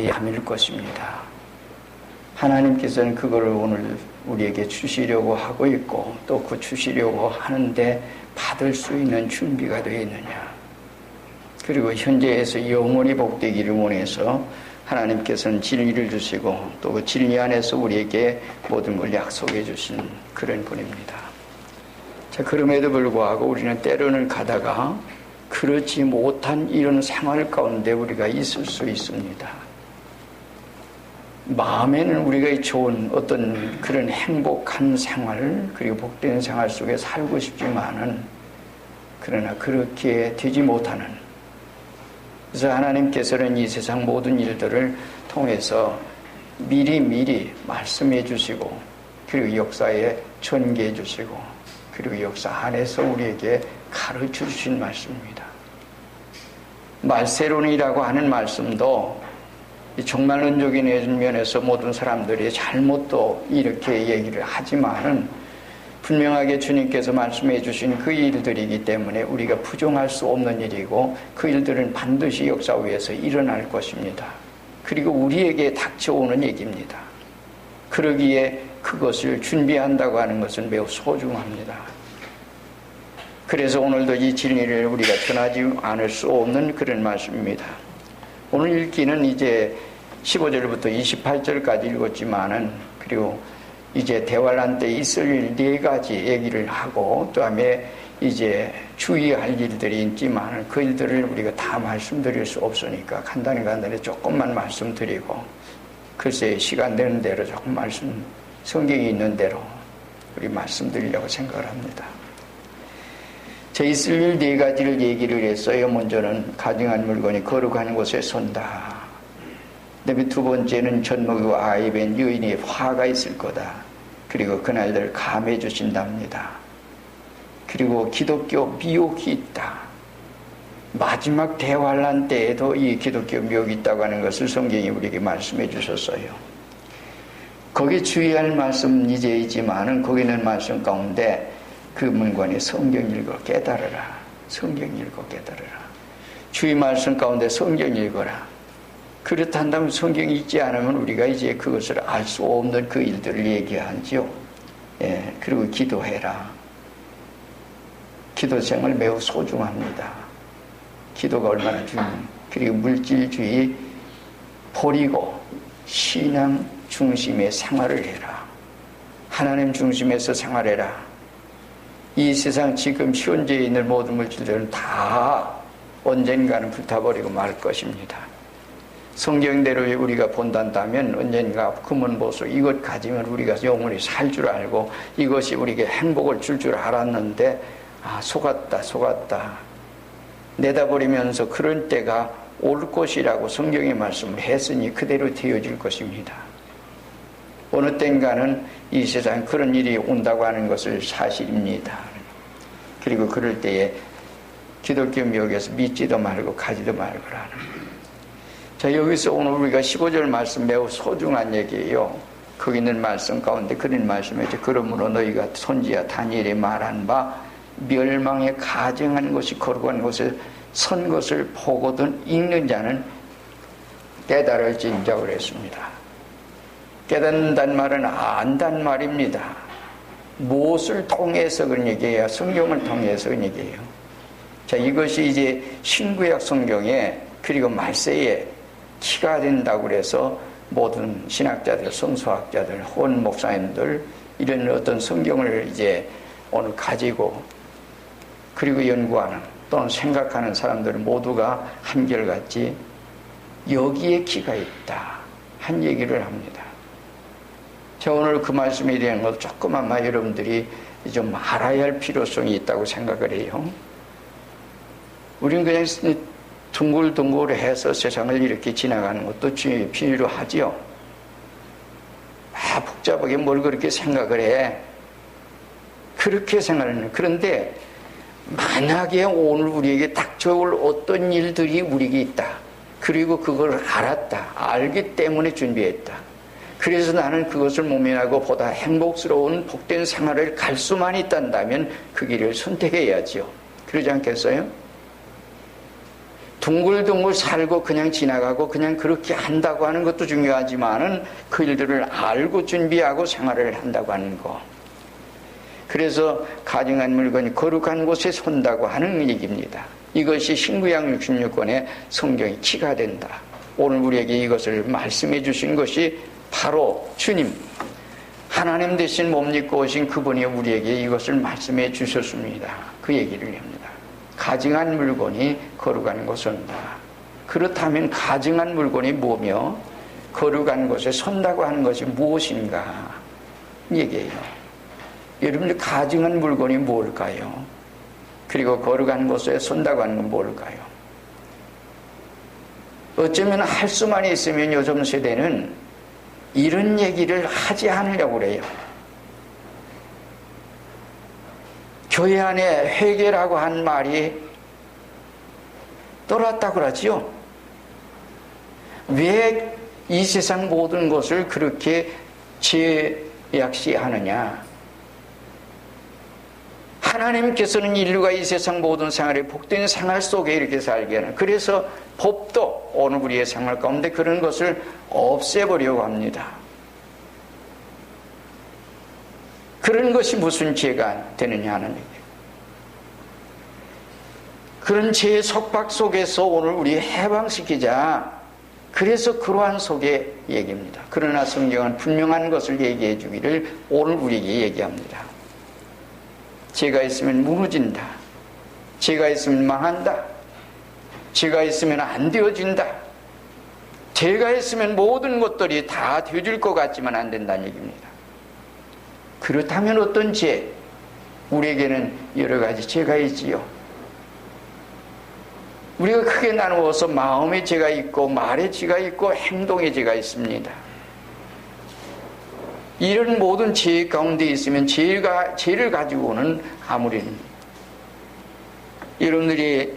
함일 것입니다. 하나님께서는 그거를 오늘 우리에게 주시려고 하고 있고 또 그 주시려고 하는데 받을 수 있는 준비가 되어 있느냐. 그리고 현재에서 영원히 복되기를 원해서 하나님께서는 진리를 주시고 또 그 진리 안에서 우리에게 모든 걸 약속해 주신 그런 분입니다. 자, 그럼에도 불구하고 우리는 때로는 가다가 그렇지 못한 이런 생활 가운데 우리가 있을 수 있습니다. 마음에는 우리가 좋은 어떤 그런 행복한 생활 그리고 복된 생활 속에 살고 싶지만은 그러나 그렇게 되지 못하는, 그래서 하나님께서는 이 세상 모든 일들을 통해서 미리 말씀해 주시고 그리고 역사에 전개해 주시고 그리고 역사 안에서 우리에게 가르쳐 주신 말씀입니다. 말세론이라고 하는 말씀도 종말론적인 면에서 모든 사람들이 잘못도 이렇게 얘기를 하지만은 분명하게 주님께서 말씀해 주신 그 일들이기 때문에 우리가 부정할 수 없는 일이고 그 일들은 반드시 역사 위에서 일어날 것입니다. 그리고 우리에게 닥쳐오는 얘기입니다. 그러기에 그것을 준비한다고 하는 것은 매우 소중합니다. 그래서 오늘도 이 진리를 우리가 전하지 않을 수 없는 그런 말씀입니다. 오늘 읽기는 이제 15절부터 28절까지 읽었지만은 그리고 이제 대환란 때 있을 일 4가지 얘기를 하고 또 다음에 이제 주의할 일들이 있지만 그 일들을 우리가 다 말씀드릴 수 없으니까 간단히 조금만 말씀드리고 글쎄 시간 되는 대로 조금 말씀 성경이 있는 대로 우리 말씀드리려고 생각을 합니다. 제 있을 일 4가지를 얘기를 했어요. 먼저는 가증한 물건이 거룩한 곳에 선다. 그다음에 두 번째는 젖먹이고 아이 뵌 여인의 화가 있을 거다. 그리고 그날들 감해 주신답니다. 그리고 기독교 미혹이 있다. 마지막 대환란 때에도 이 기독교 미혹이 있다고 하는 것을 성경이 우리에게 말씀해 주셨어요. 거기 주의할 말씀 이제이지만은 거기 있는 말씀 가운데 그 문관에 성경 읽어 깨달으라. 성경 읽어 깨달으라. 주의 말씀 가운데 성경 읽어라. 그렇다면 성경이 있지 않으면 우리가 이제 그것을 알 수 없는 그 일들을 얘기하지요. 예, 그리고 기도해라. 기도 생활 매우 소중합니다. 기도가 얼마나 그리고 물질주의 버리고 신앙 중심의 생활을 해라. 하나님 중심에서 생활해라. 이 세상 지금 현재에 있는 모든 물질들은 다 언젠가는 불타버리고 말 것입니다. 성경대로 우리가 본단다면 언젠가 금은보석 이것 가지면 우리가 영원히 살 줄 알고 이것이 우리에게 행복을 줄 줄 알았는데 속았다 내다버리면서 그런 때가 올 것이라고 성경의 말씀을 했으니 그대로 되어질 것입니다. 어느 땐가는 이 세상에 그런 일이 온다고 하는 것을 사실입니다. 그리고 그럴 때에 기독교 미혹에서 믿지도 말고 가지도 말고라는. 자, 여기서 오늘 우리가 15절 말씀 매우 소중한 얘기예요. 거기 있는 말씀 가운데 그런 말씀이죠. 그러므로 너희가 선지자 다니엘이 말한 바 멸망에 가증한 것이 거룩한 곳에 선 것을 보거든 읽는 자는 깨달을지니라 그랬습니다. 깨닫는다는 말은 안다는 말입니다. 무엇을 통해서 그런 얘기예요? 성경을 통해서 그런 얘기예요. 자, 이것이 이제 신구약 성경에 그리고 말세에 키가 된다고 그래서 모든 신학자들, 성서학자들, 혼 목사님들 이런 어떤 성경을 이제 오늘 가지고 그리고 연구하는 또는 생각하는 사람들 모두가 한결같이 여기에 키가 있다 한 얘기를 합니다. 제가 오늘 그 말씀에 대한 것도 조금만 여러분들이 좀 알아야 할 필요성이 있다고 생각을 해요. 우리는 그냥 둥글둥글해서 세상을 이렇게 지나가는 것도 필요하지요. 복잡하게 뭘 그렇게 생각을 해. 그렇게 생각하는. 그런데 만약에 오늘 우리에게 닥쳐올 어떤 일들이 우리에게 있다. 그리고 그걸 알았다. 알기 때문에 준비했다. 그래서 나는 그것을 모면하고 보다 행복스러운 복된 생활을 갈 수만 있단다면 그 길을 선택해야지요. 그러지 않겠어요? 둥글둥글 살고 그냥 지나가고 그냥 그렇게 한다고 하는 것도 중요하지만은 그 일들을 알고 준비하고 생활을 한다고 하는 거. 그래서 가증한 물건이 거룩한 곳에 선다고 하는 얘기입니다. 이것이 신구약 66권의 성경의 키가 된다. 오늘 우리에게 이것을 말씀해 주신 것이 바로 주님, 하나님 대신 몸 입고 오신 그분이 우리에게 이것을 말씀해 주셨습니다. 그 얘기를 합니다. 가증한 물건이 거룩한 곳에 선다. 그렇다면 가증한 물건이 뭐며 거룩한 곳에 선다고 하는 것이 무엇인가 얘기해요. 여러분들 가증한 물건이 뭘까요? 그리고 거룩한 곳에 선다고 하는 건 뭘까요? 어쩌면 할 수만 있으면 요즘 세대는 이런 얘기를 하지 않으려고 그래요. 교회 안에 회개라고 한 말이 떠났다고 그러지요. 왜 이 세상 모든 것을 그렇게 제약시하느냐? 하나님께서는 인류가 이 세상 모든 생활에 복된 생활 속에 이렇게 살게 하는, 그래서 법도 오늘 우리의 생활 가운데 그런 것을 없애버리려고 합니다. 그런 것이 무슨 죄가 되느냐 하는 얘기예요. 그런 죄의 속박 속에서 오늘 우리 해방시키자. 그래서 그러한 속에 얘기입니다. 그러나 성경은 분명한 것을 얘기해 주기를 오늘 우리에게 얘기합니다. 죄가 있으면 무너진다. 죄가 있으면 망한다. 죄가 있으면 안 되어진다. 죄가 있으면 모든 것들이 다 되어질 것 같지만 안 된다는 얘기입니다. 그렇다면 어떤 죄? 우리에게는 여러 가지 죄가 있지요. 우리가 크게 나누어서 마음의 죄가 있고 말의 죄가 있고 행동의 죄가 있습니다. 이런 모든 죄 가운데 있으면 죄를 가지고는 아무리 여러분들이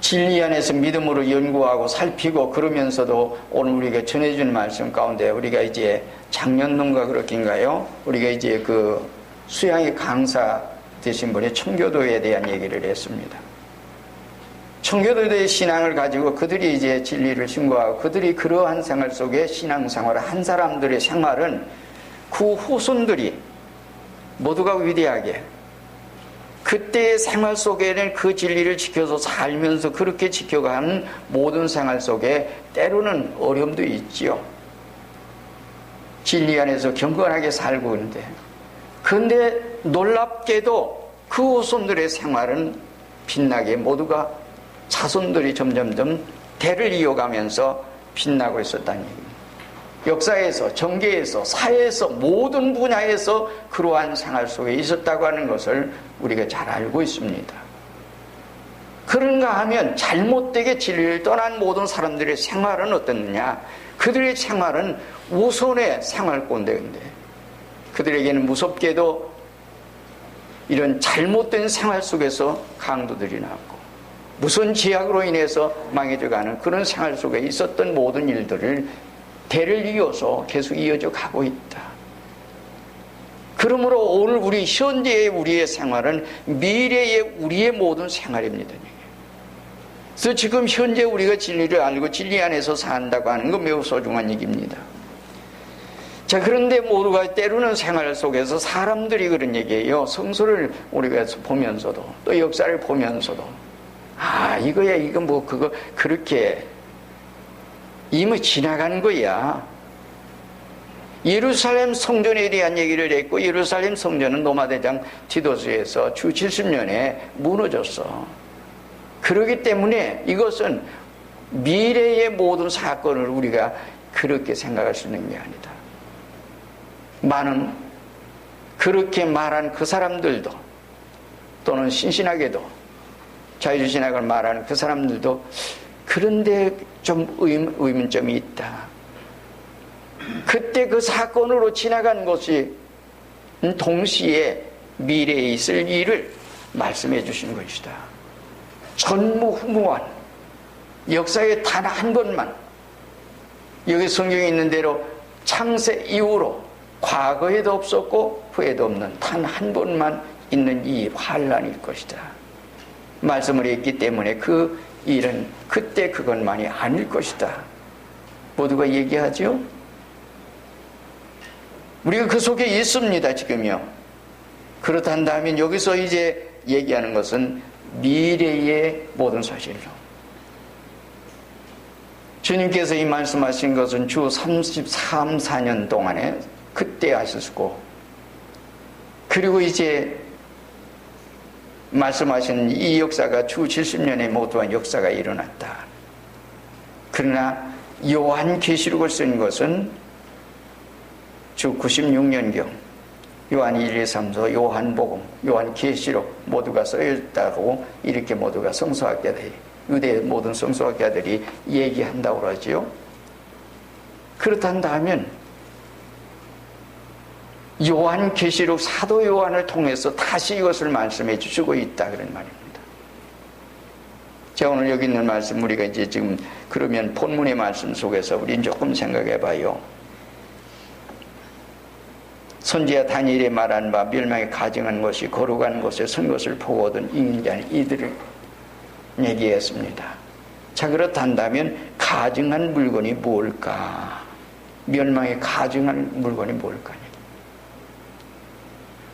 진리 안에서 믿음으로 연구하고 살피고 그러면서도 오늘 우리가 전해주는 말씀 가운데 우리가 이제 작년인가 그렇긴가요? 우리가 이제 그 수양의 강사 되신 분이 청교도에 대한 얘기를 했습니다. 청교도의 신앙을 가지고 그들이 이제 진리를 신고하고 그들이 그러한 생활 속에 신앙생활을 한 사람들의 생활은 그 후손들이 모두가 위대하게 그때의 생활 속에는 그 진리를 지켜서 살면서 그렇게 지켜가는 모든 생활 속에 때로는 어려움도 있지요. 진리 안에서 경건하게 살고 있는데 그런데 놀랍게도 그 후손들의 생활은 빛나게 모두가 자손들이 점점점 대를 이어가면서 빛나고 있었다는 얘기입니다. 역사에서, 정계에서, 사회에서, 모든 분야에서 그러한 생활 속에 있었다고 하는 것을 우리가 잘 알고 있습니다. 그런가 하면 잘못되게 진리를 떠난 모든 사람들의 생활은 어떻느냐? 그들의 생활은 우선의 생활 꼰대인데 그들에게는 무섭게도 이런 잘못된 생활 속에서 강도들이 나왔고 무슨 제약으로 인해서 망해져가는 그런 생활 속에 있었던 모든 일들을 대를 이어서 계속 이어져 가고 있다. 그러므로 오늘 우리 현재의 우리의 생활은 미래의 우리의 모든 생활입니다. 그래서 지금 현재 우리가 진리를 알고 진리 안에서 산다고 하는 건 매우 소중한 얘기입니다. 자, 그런데 모두가 때로는 생활 속에서 사람들이 그런 얘기예요. 성서를 우리가 보면서도 또 역사를 보면서도 이거야 이거 뭐 그거 그렇게 이미 지나간 거야. 예루살렘 성전에 대한 얘기를 했고 예루살렘 성전은 로마대장 디도스에서 주 70년에 무너졌어. 그렇기 때문에 이것은 미래의 모든 사건을 우리가 그렇게 생각할 수 있는 게 아니다. 많은 그렇게 말한 그 사람들도 또는 신신하게도 자유신학을 말하는 그 사람들도 그런데 좀 의문점이 있다. 그때 그 사건으로 지나간 것이 동시에 미래에 있을 일을 말씀해 주신 것이다. 전무후무한 역사에 단 한 번만 여기 성경에 있는 대로 창세 이후로 과거에도 없었고 후에도 없는 단 한 번만 있는 이 환란일 것이다. 말씀을 했기 때문에 그 일은 그때 그것만이 아닐 것이다. 모두가 얘기하죠. 우리가 그 속에 있습니다. 지금요. 그렇단다면 여기서 이제 얘기하는 것은 미래의 모든 사실로, 주님께서 이 말씀하신 것은 주 33, 4년 동안에 그때 하셨고, 그리고 이제 말씀하신 이 역사가 주 70년의 모두한 역사가 일어났다. 그러나 요한계시록을 쓴 것은 주 96년경 요한 1, 2, 3, 4, 요한복음, 요한계시록 모두가 써있다고 이렇게 모두가 성서학자들이, 유대 모든 성서학자들이 얘기한다고 그러지요. 그렇단다면 요한계시록 사도 요한을 통해서 다시 이것을 말씀해 주시고 있다 그런 말입니다. 제가 오늘 여기 있는 말씀 우리가 이제 지금 그러면 본문의 말씀 속에서 우리는 조금 생각해 봐요. 선지자 다니엘이 말한 바 멸망에 가증한 것이 거룩한 곳에 선 것을 보고 얻은 인자는 이들을 얘기했습니다. 자, 그렇단다면 가증한 물건이 뭘까? 멸망에 가증한 물건이 뭘까?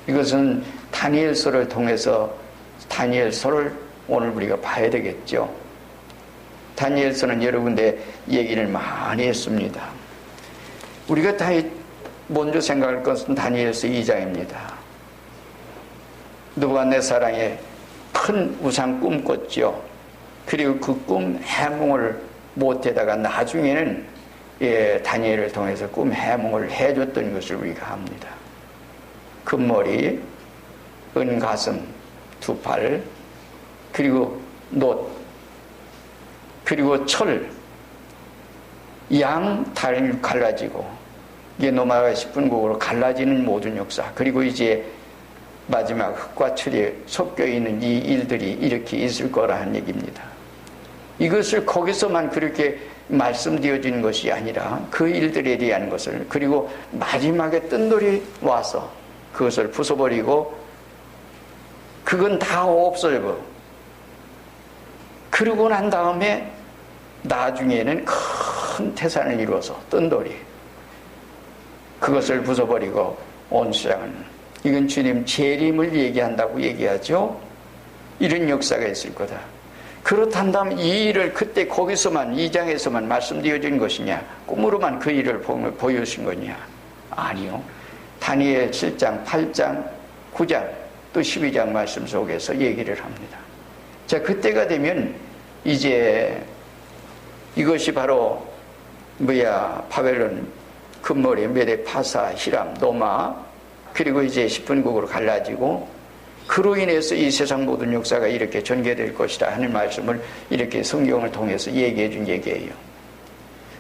이것은 다니엘서를 통해서 다니엘서를 오늘 우리가 봐야 되겠죠. 다니엘서는 여러 군데 얘기를 많이 했습니다. 우리가 다 먼저 생각할 것은 다니엘서 2장입니다. 느부갓네살의 큰 우상 꿈꿨죠. 그리고 그 꿈 해몽을 못하다가 나중에는 다니엘을 통해서 꿈 해몽을 해줬던 것을 우리가 합니다. 금머리, 은가슴, 두 팔, 그리고 놋, 그리고 철, 양, 달 갈라지고, 이게 노마가 10분국으로 갈라지는 모든 역사, 그리고 이제 마지막 흙과 철이 섞여 있는 이 일들이 이렇게 있을 거라는 얘기입니다. 이것을 거기서만 그렇게 말씀되어진 것이 아니라 그 일들에 대한 것을, 그리고 마지막에 뜬돌이 와서 그것을 부숴버리고 그건 다 없어지고, 그러고 난 다음에 나중에는 큰 태산을 이루어서 뜬돌이 그것을 부숴버리고 온 세상은, 이건 주님 재림을 얘기한다고 얘기하죠. 이런 역사가 있을 거다. 그렇단다면 이 일을 그때 거기서만 2장에서만 말씀드려진 것이냐, 꿈으로만 그 일을 보여주신 거냐? 아니요. 다니엘 7장, 8장, 9장 또 12장 말씀 속에서 얘기를 합니다. 자, 그때가 되면 이제 이것이 바로 바벨론, 금머리, 메데, 파사, 히람, 노마, 그리고 이제 10분국으로 갈라지고, 그로 인해서 이 세상 모든 역사가 이렇게 전개될 것이다 하는 말씀을 이렇게 성경을 통해서 얘기해 준 얘기예요.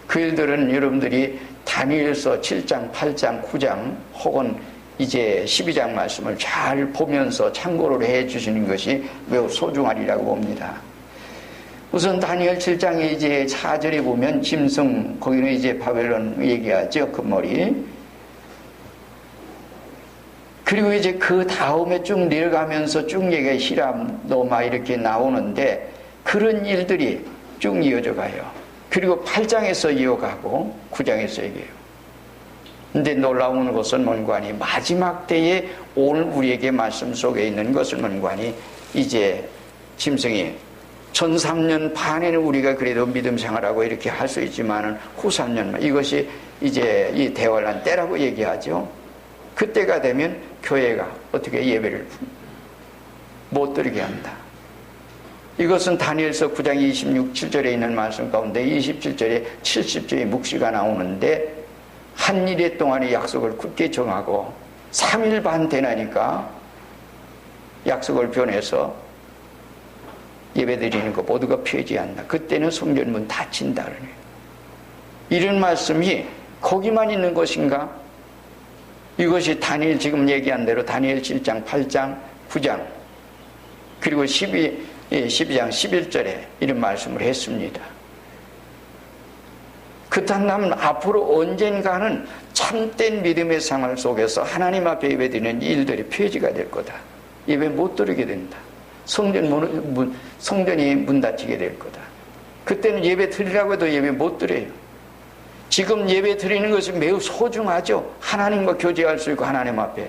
그 일들은 여러분들이 다니엘서 7장, 8장, 9장 혹은 이제 12장 말씀을 잘 보면서 참고를 해 주시는 것이 매우 소중하리라고 봅니다. 우선 다니엘 7장에 이제 4절에 보면 짐승, 거기는 이제 바벨론 얘기하죠. 금머리. 그리고 이제 그 다음에 쭉 내려가면서 쭉 얘기해 히람, 노마 이렇게 나오는데 그런 일들이 쭉 이어져 가요. 그리고 8장에서 이어가고 9장에서 얘기해요. 근데 놀라운 것은 뭔가니 마지막 때에 오늘 우리에게 말씀 속에 있는 것을 뭔가니 이제 짐승이 전 3년 반에는 우리가 그래도 믿음 생활하고 이렇게 할 수 있지만은 후 3년만, 이것이 이제 이 대환란 때라고 얘기하죠. 그때가 되면 교회가 어떻게 예배를 못 드리게 한다. 이것은 다니엘서 9장 26, 7절에 있는 말씀 가운데 27절에 70절의 묵시가 나오는데, 한 일에 동안의 약속을 굳게 정하고 3일 반 되나니까 약속을 변해서 예배드리는 거 모두가 폐지한다. 그때는 성전문 닫힌다. 그러네. 이런 말씀이 거기만 있는 것인가? 이것이 다니엘 지금 얘기한 대로 다니엘 7장, 8장, 9장 그리고 12장 11절에 이런 말씀을 했습니다. 그렇다면 앞으로 언젠가는 참된 믿음의 생활 속에서 하나님 앞에 예배드리는 일들이 폐지가 될 거다. 예배 못 드리게 된다. 성전이 문 닫히게 될 거다. 그때는 예배 드리라고 해도 예배 못 드려요. 지금 예배 드리는 것이 매우 소중하죠. 하나님과 교제할 수 있고 하나님 앞에.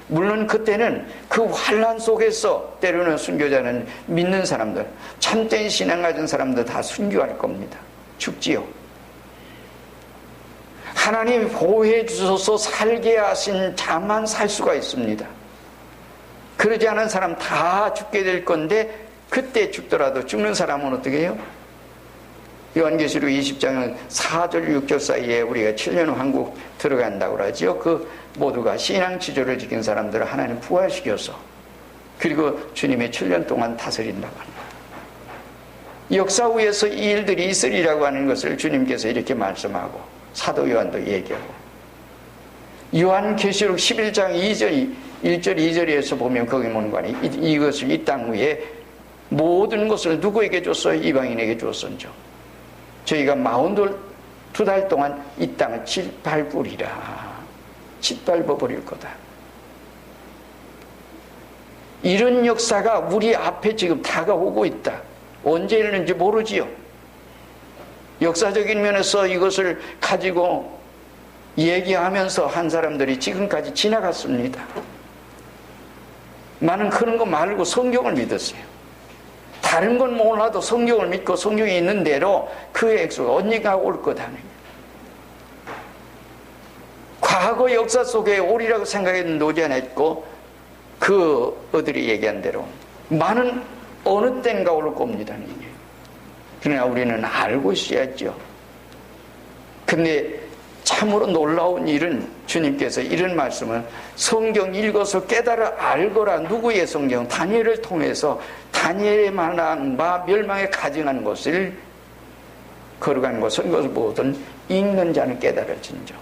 물론 그때는 그 환난 속에서 때로는 순교자는 믿는 사람들, 참된 신앙 가진 사람들 다 순교할 겁니다. 죽지요. 하나님이 보호해 주셔서 살게 하신 자만 살 수가 있습니다. 그러지 않은 사람 다 죽게 될 건데 그때 죽더라도 죽는 사람은 어떻게 해요? 요한계시록 20장은 4절 6절 사이에 우리가 7년 왕국 들어간다고 그러죠. 그 모두가 신앙 지조를 지킨 사람들을 하나님 부활시켜서 그리고 주님의 7년 동안 다스린다고 합니다. 역사 위에서 이 일들이 있으리라고 하는 것을 주님께서 이렇게 말씀하고 사도 요한도 얘기하고 요한계시록 11장 1절 2절에서 보면 거기 문관이 이것을 이 땅 위에 모든 것을 누구에게 줬어요? 이방인에게 줬었죠. 저희가 42달 동안 이 땅을 짓밟으리라. 짓밟아 버릴 거다. 이런 역사가 우리 앞에 지금 다가오고 있다. 언제 일어는지 모르지요. 역사적인 면에서 이것을 가지고 얘기하면서 한 사람들이 지금까지 지나갔습니다. 나는 그런 거 말고 성경을 믿었어요. 다른 건 몰라도 성경을 믿고 성경에 있는 대로 그 액수가 언젠가 올 거다. 과거 역사 속에 오리라고 생각했는데 오지 않았고 그들이 얘기한 대로 많은 어느 때인가 올 겁니다. 그러나 우리는 알고 있어야죠. 근데 참으로 놀라운 일은 주님께서 이런 말씀을 성경 읽어서 깨달아 알거라. 누구의 성경? 다니엘을 통해서 다니엘의 만한 바 멸망에 가증한 것을 거룩한 것은 것을 보든 읽는 자는 깨달아진죠.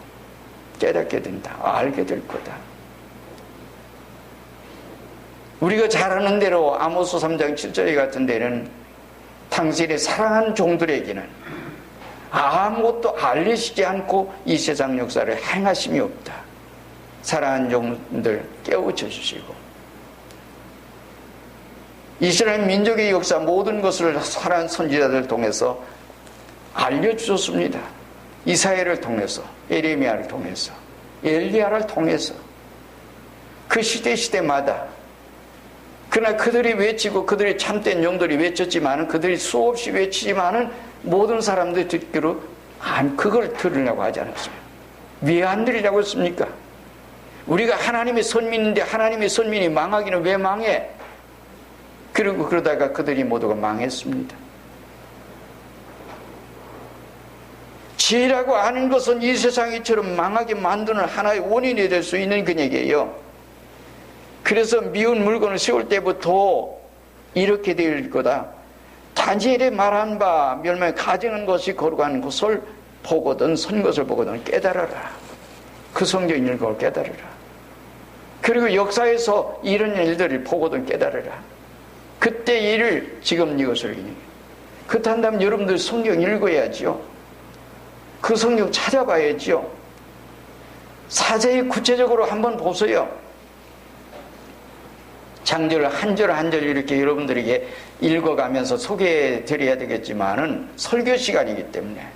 깨닫게 된다. 알게 될 거다. 우리가 잘 아는 대로 아모스 3장 7절에 같은 데는 당신의 사랑하는 종들에게는 아무것도 알리시지 않고 이 세상 역사를 행하심이 없다. 사랑하는 종들 깨우쳐 주시고 이스라엘 민족의 역사 모든 것을 사랑하는 선지자들을 통해서 알려주셨습니다. 이사야를 통해서, 예레미야를 통해서, 엘리야를 통해서 그 시대마다 그러나 그들이 외치고 그들이 참된 용들이 외쳤지만은 그들이 수없이 외치지만은 모든 사람들이 듣기로 그걸 들으려고 하지 않았어요. 왜 안 들으려고 했습니까? 우리가 하나님의 선민인데 하나님의 선민이 망하기는 왜 망해? 그리고 그러다가 그들이 모두가 망했습니다. 죄라고 하는 것은 이 세상이처럼 망하게 만드는 하나의 원인이 될 수 있는 그에게요. 그래서 미운 물건을 세울 때부터 이렇게 될 거다. 다니엘의 말한 바 멸망에 가증한 것이 거룩한 것을 보거든 선 것을 보거든 깨달아라. 그 성경 읽고 깨달아라. 그리고 역사에서 이런 일들을 보거든 깨달아라. 그때 일을 지금 이것을 그렇다면 여러분들 성경 읽어야죠. 그 성경 찾아봐야죠. 사제에 구체적으로 한번 보세요. 장절 한 절 한 절 이렇게 여러분들에게 읽어가면서 소개해 드려야 되겠지만은 설교 시간이기 때문에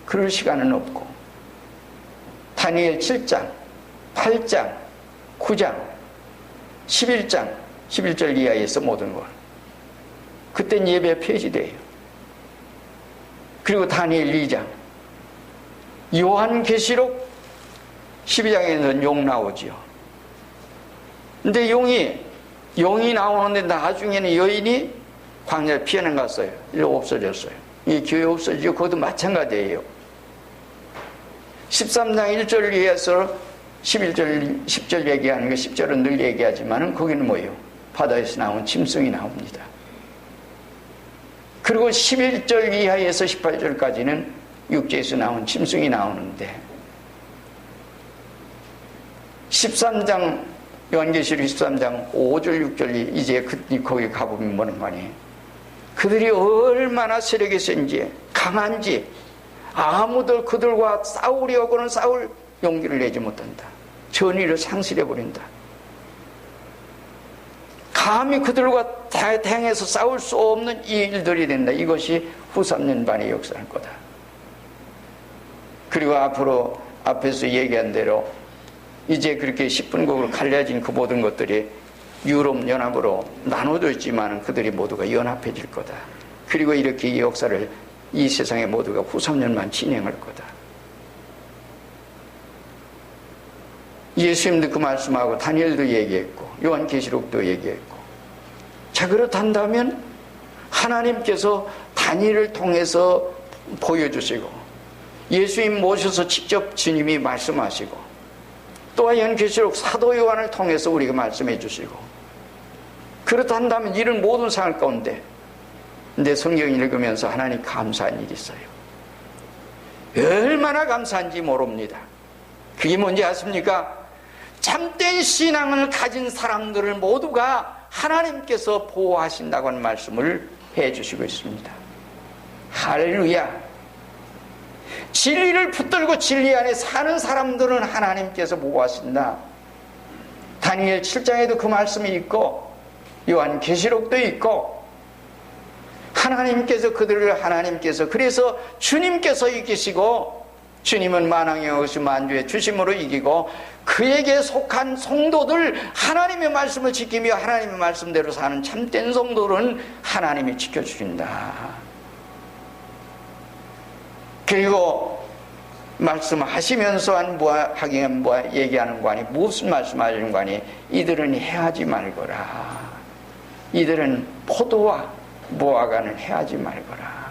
그럴 시간은 없고 다니엘 7장, 8장, 9장, 11장, 11절 이하에서 모든 걸 그땐 예배 폐지돼요. 그리고 다니엘 2장, 요한계시록 12장에는 용 나오지요. 근데 용이 나오는데 나중에는 여인이 광야에 피해는 갔어요. 이거 없어졌어요. 이 교회 없어지고 그것도 마찬가지예요. 13장 1절을 얘기해서 11절, 10절 얘기하는 거 10절은 늘 얘기하지만 거기는 뭐예요? 바다에서 나온 짐승이 나옵니다. 그리고 11절 이하에서 18절까지는 육지에서 나온 짐승이 나오는데 13장 요한계시록 13장 5절 6절이 이제 거기 가보면 뭐는 거니 그들이 얼마나 세력이 센지 강한지 아무도 그들과 싸우려고는 싸울 용기를 내지 못한다. 전의를 상실해버린다. 감히 그들과 대항해서 싸울 수 없는 이 일들이 된다. 이것이 후 3년 반의 역사일 거다. 그리고 앞으로 앞에서 얘기한 대로 이제 그렇게 10분국으로 갈라진 그 모든 것들이 유럽 연합으로 나눠져 있지만 그들이 모두가 연합해질 거다. 그리고 이렇게 이 역사를 이 세상에 모두가 후 3년만 진행할 거다. 예수님도 그 말씀하고 다니엘도 얘기했고 요한계시록도 얘기했고, 자 그렇단다면 하나님께서 다니엘을 통해서 보여주시고 예수님 모셔서 직접 주님이 말씀하시고 또한 요한계시록 사도 요한을 통해서 우리가 말씀해 주시고, 그렇단다면 이런 모든 상황 가운데 내 성경 읽으면서 하나님 감사한 일이 있어요. 얼마나 감사한지 모릅니다. 그게 뭔지 아십니까? 참된 신앙을 가진 사람들을 모두가 하나님께서 보호하신다고 하는 말씀을 해주시고 있습니다. 할렐루야. 진리를 붙들고 진리 안에 사는 사람들은 하나님께서 보호하신다. 다니엘 7장에도 그 말씀이 있고 요한계시록도 있고, 하나님께서 그들을 그래서 주님께서 이기시고, 주님은 만왕의 어시 만주의 주심으로 이기고 그에게 속한 성도들, 하나님의 말씀을 지키며 하나님의 말씀대로 사는 참된 성도들은 하나님이 지켜주신다. 그리고 말씀하시면서 하긴 얘기하는 거 아니, 무슨 말씀하시는 거 아니, 이들은 해하지 말거라. 이들은 포도와 무화과는 해하지 말거라.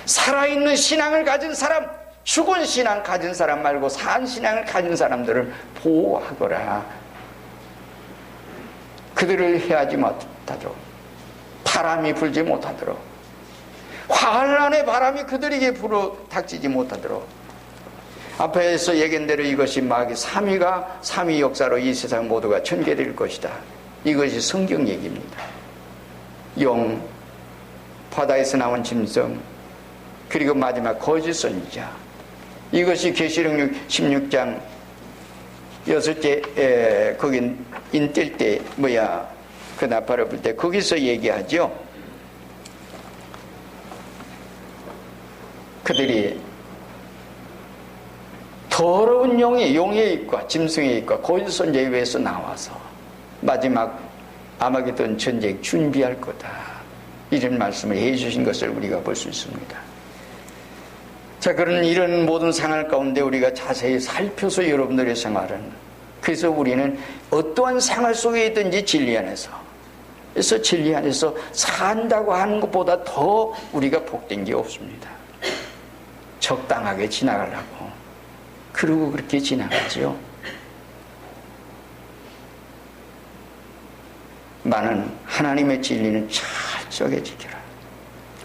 살아있는 신앙을 가진 사람, 죽은 신앙 가진 사람 말고 산 신앙을 가진 사람들을 보호하거라. 그들을 해하지 못하도록, 바람이 불지 못하도록, 환란의 바람이 그들에게 불어 닥치지 못하도록. 앞에서 얘기한 대로 이것이 마귀 3위 역사로 이 세상 모두가 전개될 것이다. 이것이 성경 얘기입니다. 영, 바다에서 나온 짐승, 그리고 마지막 거짓 선지자. 이것이 계시록 16장 6째 거기 인뜰 때 그 나팔을 불 때 거기서 얘기하죠. 그들이 더러운 용의 입과 짐승의 입과 거짓 선지자에 의해서 나와서 마지막 아마게돈 전쟁 준비할 거다. 이런 말씀을 해주신 것을 우리가 볼 수 있습니다. 자, 그런 이런 모든 생활 가운데 우리가 자세히 살펴서 여러분들의 생활은, 그래서 우리는 어떠한 생활 속에 있든지 진리 안에서 산다고 하는 것보다 더 우리가 복된 게 없습니다. 적당하게 지나가려고. 그러고 그렇게 지나가죠. 나는 하나님의 진리는 철저하게 지켜라.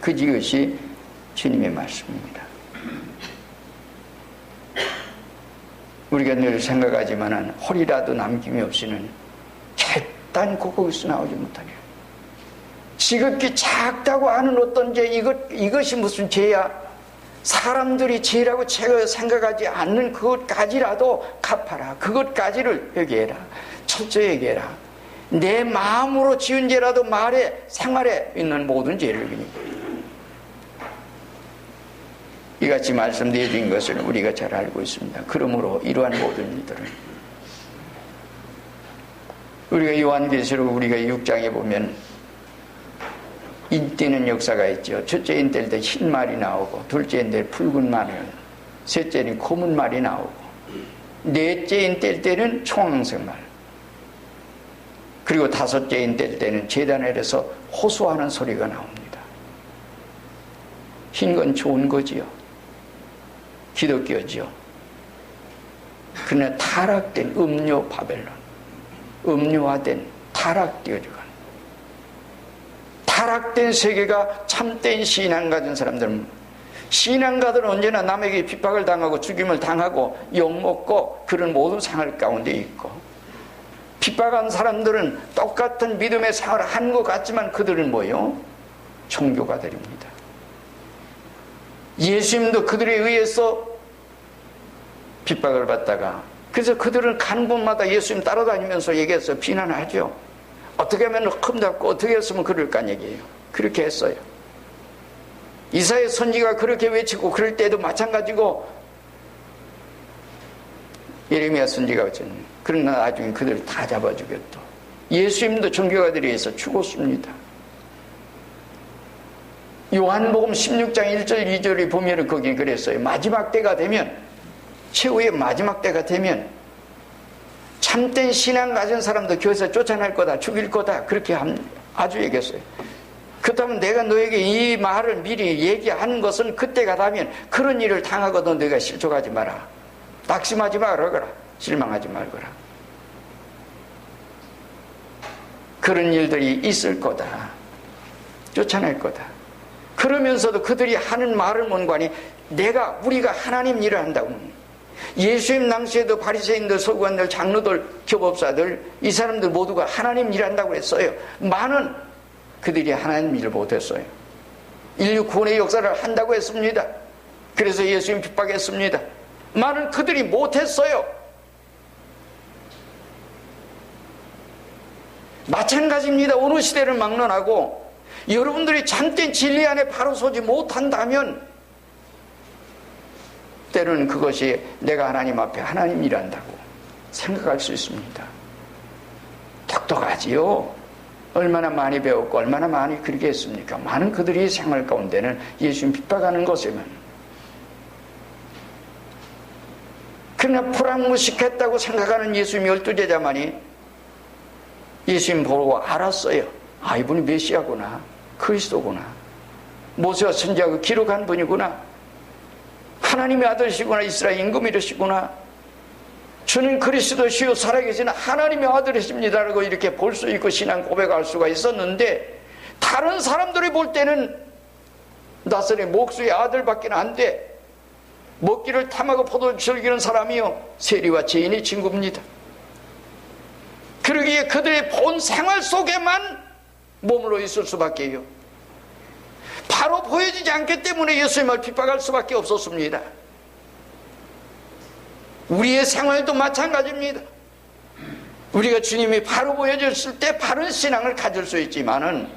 그것이 주님의 말씀입니다. 우리가 늘 생각하지만은 허리라도 남김이 없이는 결단코 거기서 나오지 못하냐. 지극히 작다고 하는 어떤 죄, 이것이 무슨 죄야? 사람들이 죄라고 생각하지 않는 그것까지라도 갚아라. 그것까지를 회개해라. 철저히 회개해라. 내 마음으로 지은 죄라도 말에, 생활에 있는 모든 죄를 그니까. 이같이 말씀드린 것을 우리가 잘 알고 있습니다. 그러므로 이러한 모든 일들은 우리가 요한계시록 우리가 6장에 보면 인때는 역사가 있죠. 첫째 인때일 때 흰 말이 나오고, 둘째 인때는 붉은 말이, 셋째는 검은 말이 나오고, 넷째 인때일 때는 청황색 말, 그리고 다섯째 인때일 때는 제단에서 호소하는 소리가 나옵니다. 흰 건 좋은 거지요. 기독교죠. 그러나 타락된 음료 바벨론, 음료화된 타락되어져간 타락된 세계가 참된 신앙 가진 사람들은, 신앙가들은 언제나 남에게 핍박을 당하고 죽임을 당하고 욕먹고 그런 모든 생활 가운데 있고, 핍박한 사람들은 똑같은 믿음의 생활을 하는 것 같지만 그들은 뭐요? 종교가들입니다. 예수님도 그들에 의해서 핍박을 받다가, 그래서 그들은 가는 곳마다 예수님 따라다니면서 얘기해서 비난하죠. 어떻게 하면 흠잡고 어떻게 했으면 그럴까 얘기예요. 그렇게 했어요. 이사야 선지가 그렇게 외치고 그럴 때도 마찬가지고 예레미야 선지가 어쩌는 그러나 나중에 그들을 다 잡아주겠다. 예수님도 종교가들에 의해서 죽었습니다. 요한복음 16장 1절 2절에 보면은 거기에 그랬어요. 마지막 때가 되면, 최후의 마지막 때가 되면 참된 신앙 가진 사람도 교회에서 쫓아낼 거다, 죽일 거다, 그렇게 아주 얘기했어요. 그렇다면 내가 너에게 이 말을 미리 얘기하는 것은 그때가 되면 그런 일을 당하거든 너희가 실족하지 마라. 낙심하지 말아라. 실망하지 말거라. 그런 일들이 있을 거다. 쫓아낼 거다. 그러면서도 그들이 하는 말은 뭔가니 우리가 하나님 일을 한다고. 예수님 당시에도 바리새인들, 서기관들, 장로들, 교법사들 이 사람들 모두가 하나님 일을 한다고 했어요. 많은 그들이 하나님 일을 못했어요. 인류 구원의 역사를 한다고 했습니다. 그래서 예수님 핍박했습니다. 많은 그들이 못했어요. 마찬가지입니다. 어느 시대를 막론하고 여러분들이 참된 진리 안에 바로 서지 못한다면 때로는 그것이 내가 하나님 앞에 하나님 일한다고 생각할 수 있습니다. 똑똑하지요. 얼마나 많이 배웠고 얼마나 많이 그렇게 했습니까? 많은 그들이 생활 가운데는 예수님 핍박하는 것이면, 그러나 불합무식했다고 생각하는 예수님 12제자만이 예수님 보고 알았어요. 아, 이분이 메시아구나, 그리스도구나, 모세와 선지자가 기록한 분이구나, 하나님의 아들이시구나, 이스라엘 임금이시구나, 주는 그리스도시요 살아계신 하나님의 아들이십니다라고 이렇게 볼 수 있고 신앙 고백할 수가 있었는데, 다른 사람들이 볼 때는 나사렛 목수의 아들밖에 안 돼, 먹기를 탐하고 포도를 즐기는 사람이요 세리와 죄인의 친구입니다. 그러기에 그들의 본 생활 속에만 머물러 있을 수밖에요. 바로 보여지지 않기 때문에 예수님을 핍박할 수밖에 없었습니다. 우리의 생활도 마찬가지입니다. 우리가 주님이 바로 보여졌을 때 바른 신앙을 가질 수 있지만은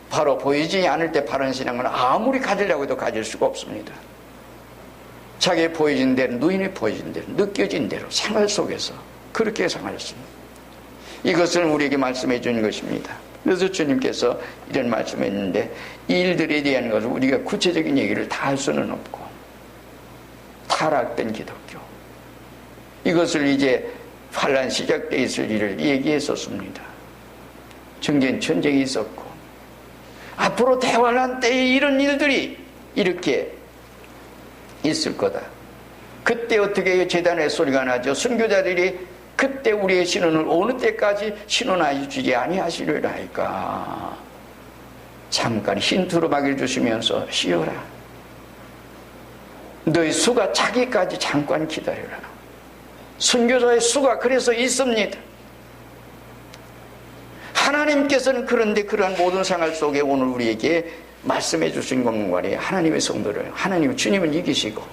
바로 보이지 않을 때 바른 신앙을 아무리 가지려고 해도 가질 수가 없습니다. 자기의 보여진 대로, 누인이 보여진 대로, 느껴진 대로 생활 속에서 그렇게 생활했습니다. 이것을 우리에게 말씀해 주는 것입니다. 그래서 주님께서 이런 말씀을 했는데, 이 일들에 대한 것을 우리가 구체적인 얘기를 다 할 수는 없고, 타락된 기독교, 이것을 이제 환란 시작되어 있을 일을 얘기했었습니다. 정전 전쟁이 있었고 앞으로 대환란 때에 이런 일들이 이렇게 있을 거다. 그때 어떻게 제단의 소리가 나죠. 선교자들이 그때 우리의 신원을 어느 때까지 신원하여 주지 아니하시리라니까. 잠깐 흰 두루마기를 주시면서 쉬어라. 너희 수가 차기까지 잠깐 기다려라. 선교사의 수가 그래서 있습니다. 하나님께서는 그런데 그러한 모든 생활 속에 오늘 우리에게 말씀해 주신 것만이 하나님의 성도를, 하나님 주님은 이기시고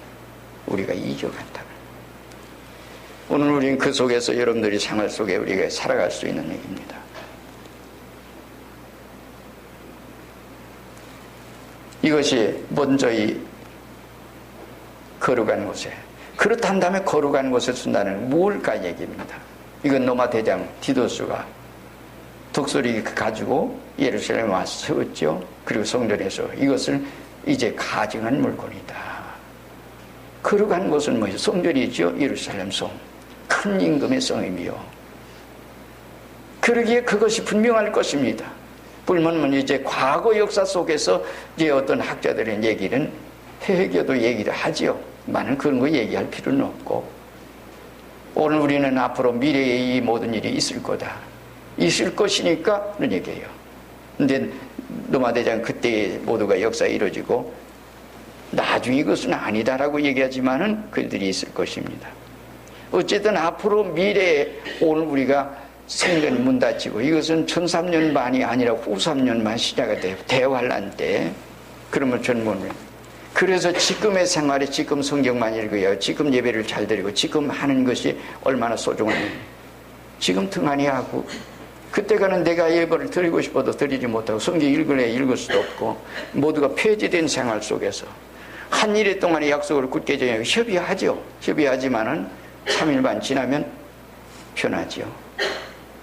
우리가 이겨간다. 오늘 우리는 그 속에서 여러분들이 생활 속에 우리가 살아갈 수 있는 얘기입니다. 이것이 먼저 이 거룩한 곳에, 그렇다면 거룩한 곳에 순다는 뭘까 얘기입니다. 이건 로마 대장 디도스가 독수리 가지고 예루살렘에 와서 세웠죠. 그리고 성전에서 이것을 이제 가증한 물건이다. 거룩한 곳은 뭐예요? 성전이죠. 예루살렘 성, 큰 임금의 성임이요. 그러기에 그것이 분명할 것입니다. 불문은 이제 과거 역사 속에서 이제 어떤 학자들의 얘기는 해결도 얘기를 하지요. 많은 그런 거 얘기할 필요는 없고, 오늘 우리는 앞으로 미래에 이 모든 일이 있을 거다, 있을 것이니까 그런 얘기예요. 근데 로마 대장 그때 모두가 역사가 이루어지고 나중에 이것은 아니다라고 얘기하지만은 그들이 있을 것입니다. 어쨌든 앞으로 미래에 오늘 우리가 생전이 문 닫히고, 이것은 1003년 만이 아니라 후 3년만 시작이 돼요. 대환란 때. 그러면 전문을, 그래서 지금의 생활에 지금 성경만 읽어요. 지금 예배를 잘 드리고 지금 하는 것이 얼마나 소중한지 지금 등한히 하고 그때가는 내가 예배를 드리고 싶어도 드리지 못하고 성경 읽을래 읽을 수도 없고 모두가 폐지된 생활 속에서 한 일해 동안의 약속을 굳게 정하고 협의하죠. 협의하지만은 3일만 지나면 변하죠.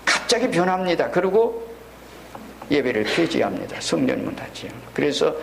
갑자기 변합니다. 그리고 예배를 폐지합니다. 성전문 닫지요. 그래서